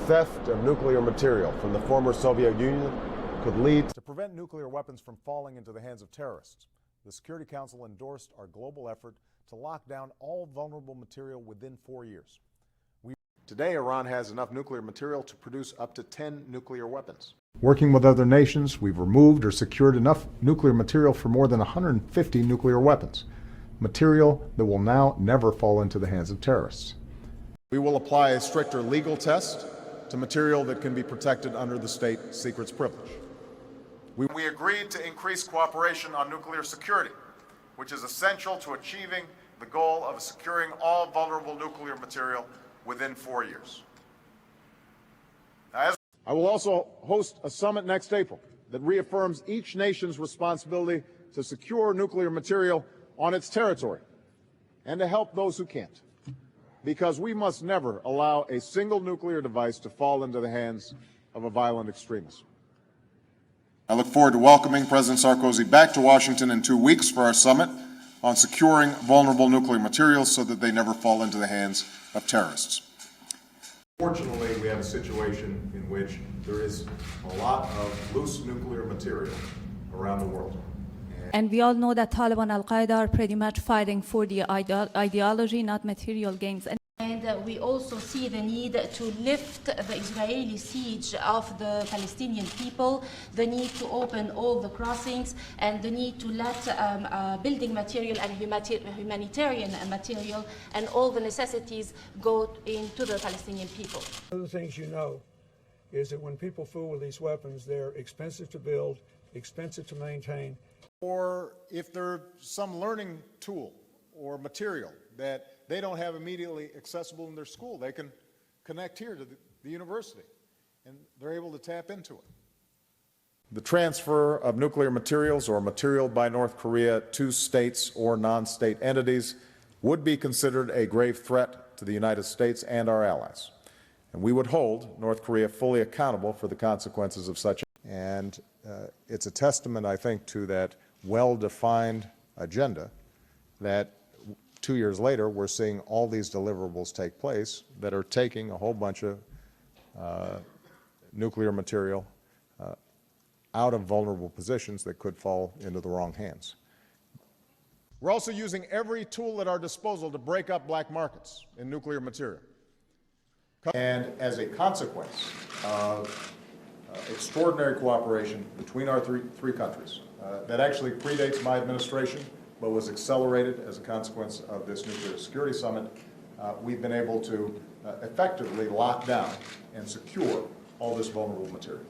theft of nuclear material from the former Soviet Union could lead to prevent nuclear weapons from falling into the hands of terrorists. The Security Council endorsed our global effort to lock down all vulnerable material within 4 years. Today, Iran has enough nuclear material to produce up to 10 nuclear weapons. Working with other nations, we've removed or secured enough nuclear material for more than 150 nuclear weapons, material that will now never fall into the hands of terrorists. We will apply a stricter legal test to material that can be protected under the state secrets privilege. We agreed to increase cooperation on nuclear security, which is essential to achieving the goal of securing all vulnerable nuclear material within 4 years. I will also host a summit next April that reaffirms each nation's responsibility to secure nuclear material on its territory and to help those who can't, because we must never allow a single nuclear device to fall into the hands of a violent extremist. I look forward to welcoming President Sarkozy back to Washington in 2 weeks for our summit on securing vulnerable nuclear materials so that they never fall into the hands of terrorists. Fortunately, we have a situation in which there is a lot of loose nuclear material around the world. And we all know that Taliban, Al-Qaeda are pretty much fighting for the ideology, not material gains. And we also see the need to lift the Israeli siege of the Palestinian people, the need to open all the crossings, and the need to let building material and humanitarian material and all the necessities go into the Palestinian people. One of the things you know is that when people fool with these weapons, they're expensive to build, expensive to maintain. Or if there's some learning tool or material that they don't have immediately accessible in their school, they can connect here to the university, and they're able to tap into it. The transfer of nuclear materials or material by North Korea to states or non-state entities would be considered a grave threat to the United States and our allies. And we would hold North Korea fully accountable for the consequences of such. And it's a testament, I think, to that well-defined agenda that 2 years later, we're seeing all these deliverables take place that are taking a whole bunch of nuclear material out of vulnerable positions that could fall into the wrong hands. We're also using every tool at our disposal to break up black markets in nuclear material. And as a consequence of extraordinary cooperation between our three countries that actually predates my administration, but was accelerated as a consequence of this nuclear security summit, we've been able to effectively lock down and secure all this vulnerable material.